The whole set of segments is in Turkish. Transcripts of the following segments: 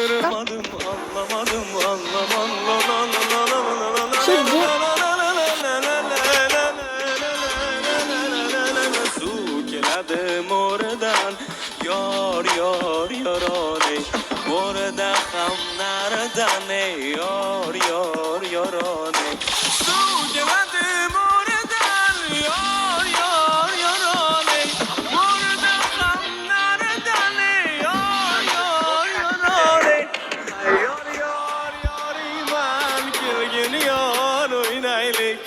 ayırmadım, anlamadım, Şimdi su keladim oradan, yor yor yorone, orada ham nereden yor yor yorone, su keladim oradan, yor yor yorone, orada ham nereden yor yor yorone, yor yor yor iman kilgin yor oynaylik,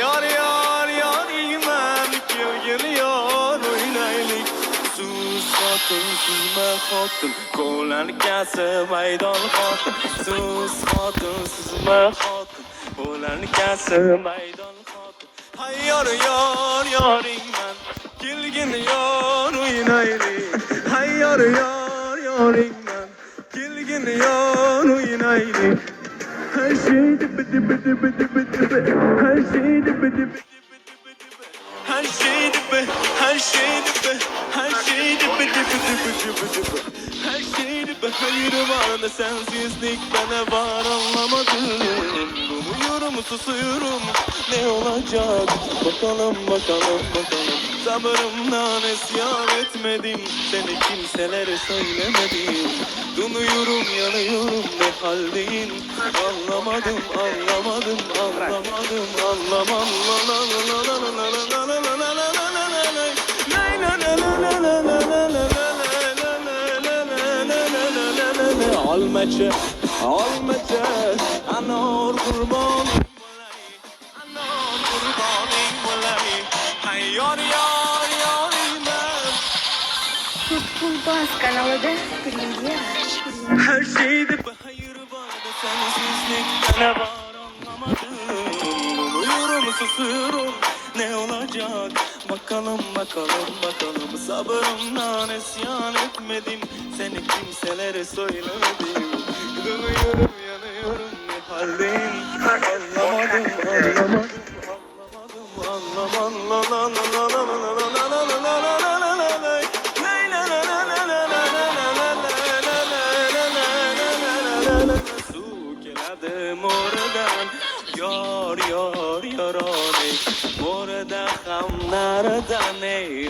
yor yor yor iman kilgin yor oynaylik. Sus xotin, suzma xotin, qo'llar kasi maydon xotin. Sus xotin, suzma xotin, qo'llar kasi maydon xotin. Hay yor yor yoringman, kelgin yor o'ynaylik. Hay yor yor yoringman, kelgin yor o'ynaylik. Her şey dibi dibi dibi dibi dibi, her şey dibi dibi dibi dibi. Her şey dibi, her şey dibi, her şey dibi dibi dibi dibi dibi. Her şey dibi, hayır var da sensizlik bana var anlamadım. Dumuyorum, susuyorum, ne olacak? Bakalım, bakalım, bakalım. Sabrımdan isyan etmedim, seni kimselere söylemedim. Donuyorum, yanıyorum, ne haldeyim? Anlamadım, anlamadım, anlamadım, anlamadım. Almaca, almaca, anor kurban, anor kurban, hay yor yor yor iman. Futbol Bas kanalında birinci. Her şeyde bir hayır var da sensizlik bana var anlamadım. Duyuyorum, susuyorum, ne olacak? Bakalım, bakalım, bakalım. Sabrımdan isyan etmedim, seni kimselere söylemedim. Duyuyorum, yanıyorum, ne haldeyim? Anlamadım, anlamadım, su keladim oradan, yor yor yorone, orada ham nereden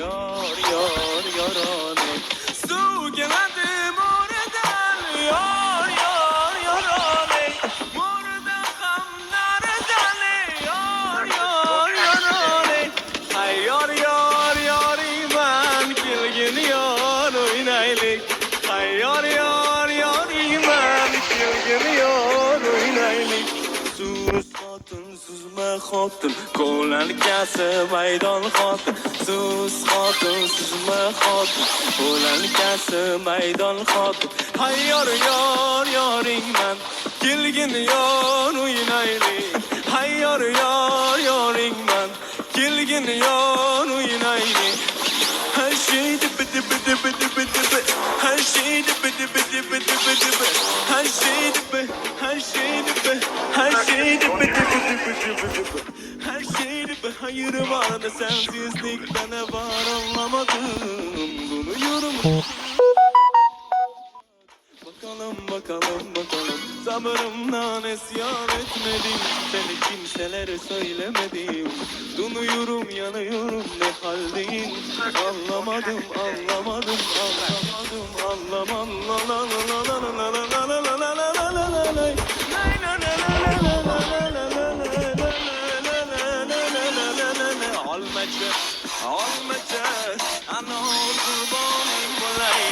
yor yor yorone, su keladim oradan, yor yor yorone, orada ham nereden yor yor yorone, hay yor yor yor iman kilgin yor oynaylik, hay yor yor yor iman kilgin yor oynaylik. Sus xotin, suzma xotin, qo'llar kasi maydon xotin. Sus xotin, suzma xotin, qo'llar kasi maydon xotin. Hay yor yor yoringman, kelgin yor o'ynaylik. Hay yor yor yoringman, kelgin yor o'ynaylik. Her şey dibi dibi dibi dibi dibi, her şey dibi dibi dibi dibi dibi, her şey dibi, her şey dibi, her şey dibi dibi dibi dibi dibi. Her şey dibi, hayır var da sensizlik bana var anlamadım. Duyuyorum. Bakalım, bakalım, bakalım. Sabrımdan isyan etmedim, seni kimselere söylemedim. Donuyorum, yanıyorum, ne haldeyim? Anlamadım, anlamadım, anlamadım, Almaca, almaca, anor kurbanim olay,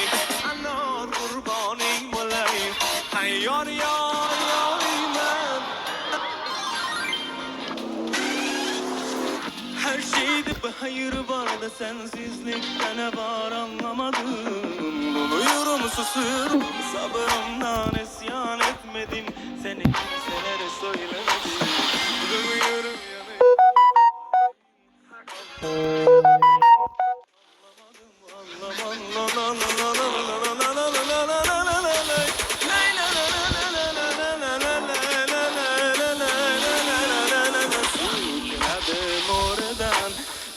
anor kurbanim olay, hay yor yor yor iman. Her şeyde bir hayır var da sensizlik bana var anlamadım. Duyuyorum, susuyorum, sabrımdan isyan etmedim, seni kimselere söylemedim. Duyuyorum,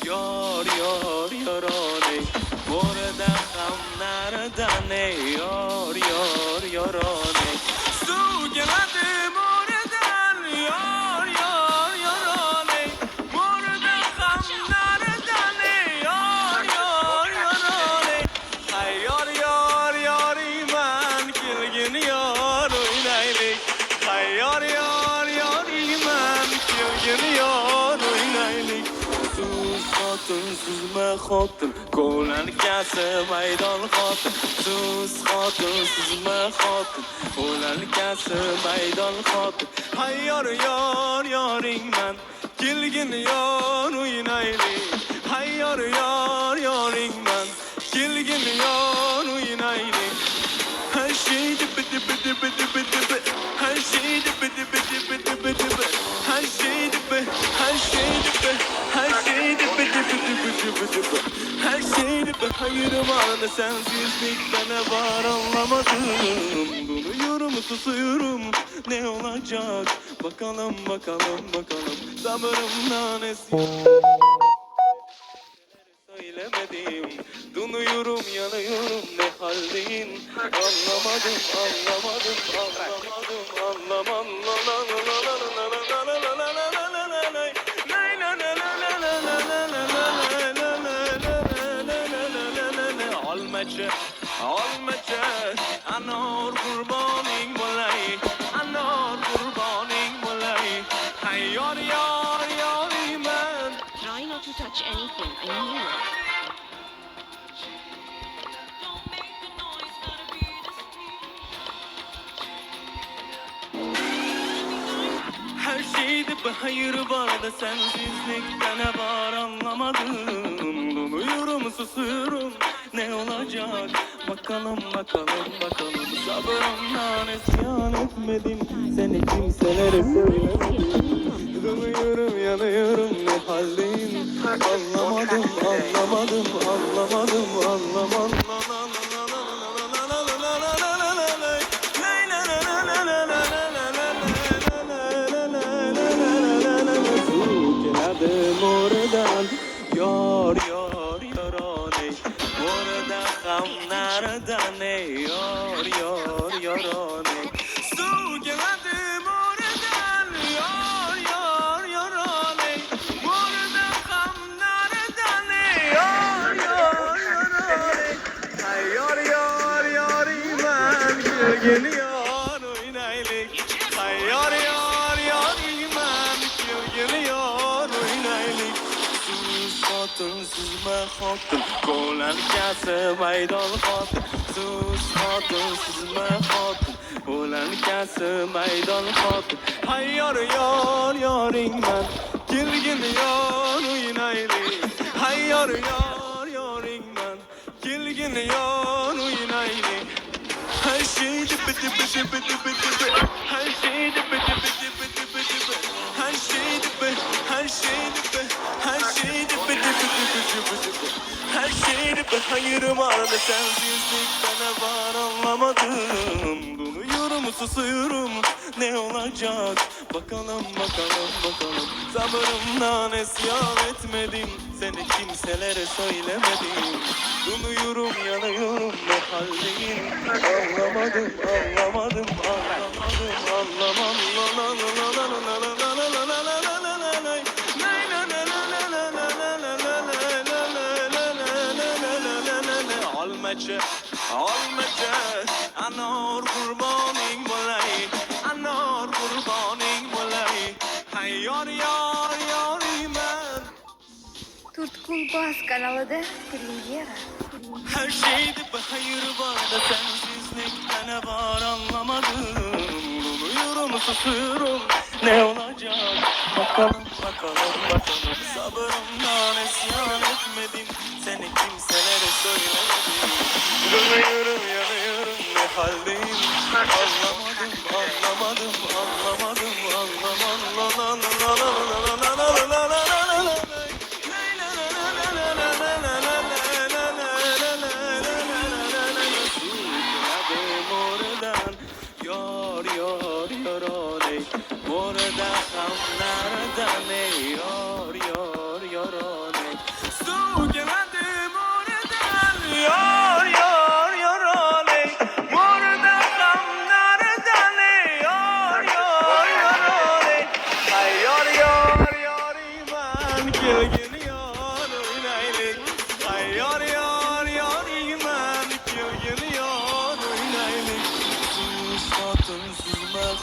yor yor yorone, orada ham nereden yor yor yorone. süzme xotin ko'lankasi maydon xotin suz xotin süzme xotin ko'lankasi maydon xotin hay yor yor yoringman kelgin yor o'ynaylik hay yor yor yoringman kelgin yor o'ynaylik her şey dibi dibi dibi dibi dibi her şey dibi dibi dibi dibi dibi her şey dibi her şey dibi her şey dibi dibi dibi dibi dibi her şey dibi hayır vardı sensizlikten ne var anlamadım duruyorum susuyorum ne olacak bakalım bakalım bakalım sabırımdan esiyor söylemedim Donuyorum yanıyorum ne haldeyim Anlamadım anlamadım anlamadım Almaca almaca anor kurbaning bo'lay anor kurbaning bo'lay hay yor yor yoriman Try not to touch anything. I knew it. Her şeyde bir hayır var da sensizlikte ne var anlamadım Donuyorum susuyorum ne olacak bakalım bakalım bakalım Sabırımdan isyan etmedim seni kimselere söylemedim Donuyorum yanıyorum ne haldeyim Anlamadım anlamadım anlamadım anlamadım Oradan yor yor yorane Orada ham nereden yor yor yorane Su geladım oradan yor yor yorane Orada ham nereden yor yor yorane Hay yor yor yoriman geliyor oynaylık Hay yor yor yoriman geliyor oynaylık Xotin süzme xotin ko'lankasi maydon xotin suz xotin süzme xotin ko'lankasi maydon xotin hay yor yor yoringman kelgin yor o'ynaylik hay yor yor yoringman kelgin yor o'ynaylik her şey dibi dibi dibi dibi dibi her şey dibi dibi dibi dibi dibi her şey dibi her şey dibi her şey dibi dibi dibi dibi dibi her şey dibi hayır vardı sensizlikte ne var anlamadım donuyorum susuyorum ne olacak bakalım bakalım bakalım sabırımdan isyan etmedim seni kimselere söylemedim donuyorum yanıyorum ne haldeyim anlamadım anlamadım Almaca almaca anor kurbaning bo'lay anor kurbaning bo'lay hay yor yor yoriman Turtkul.baz kanalida Premyera. Her şeyde bir hayır var da sensizlikte ne var anlamadım Donuyorum susuyorum ne olacak bakalım bakalım bakalım Sabırımdan isyan etmedim seni kimselere söylemedim Donuyorum yanıyorum ne haldeyim Anlamadım anlamadım anlamadım Yor yor yorane Orada ham nereden yor yor yorane Su geladım oradan yor yor yorane Orada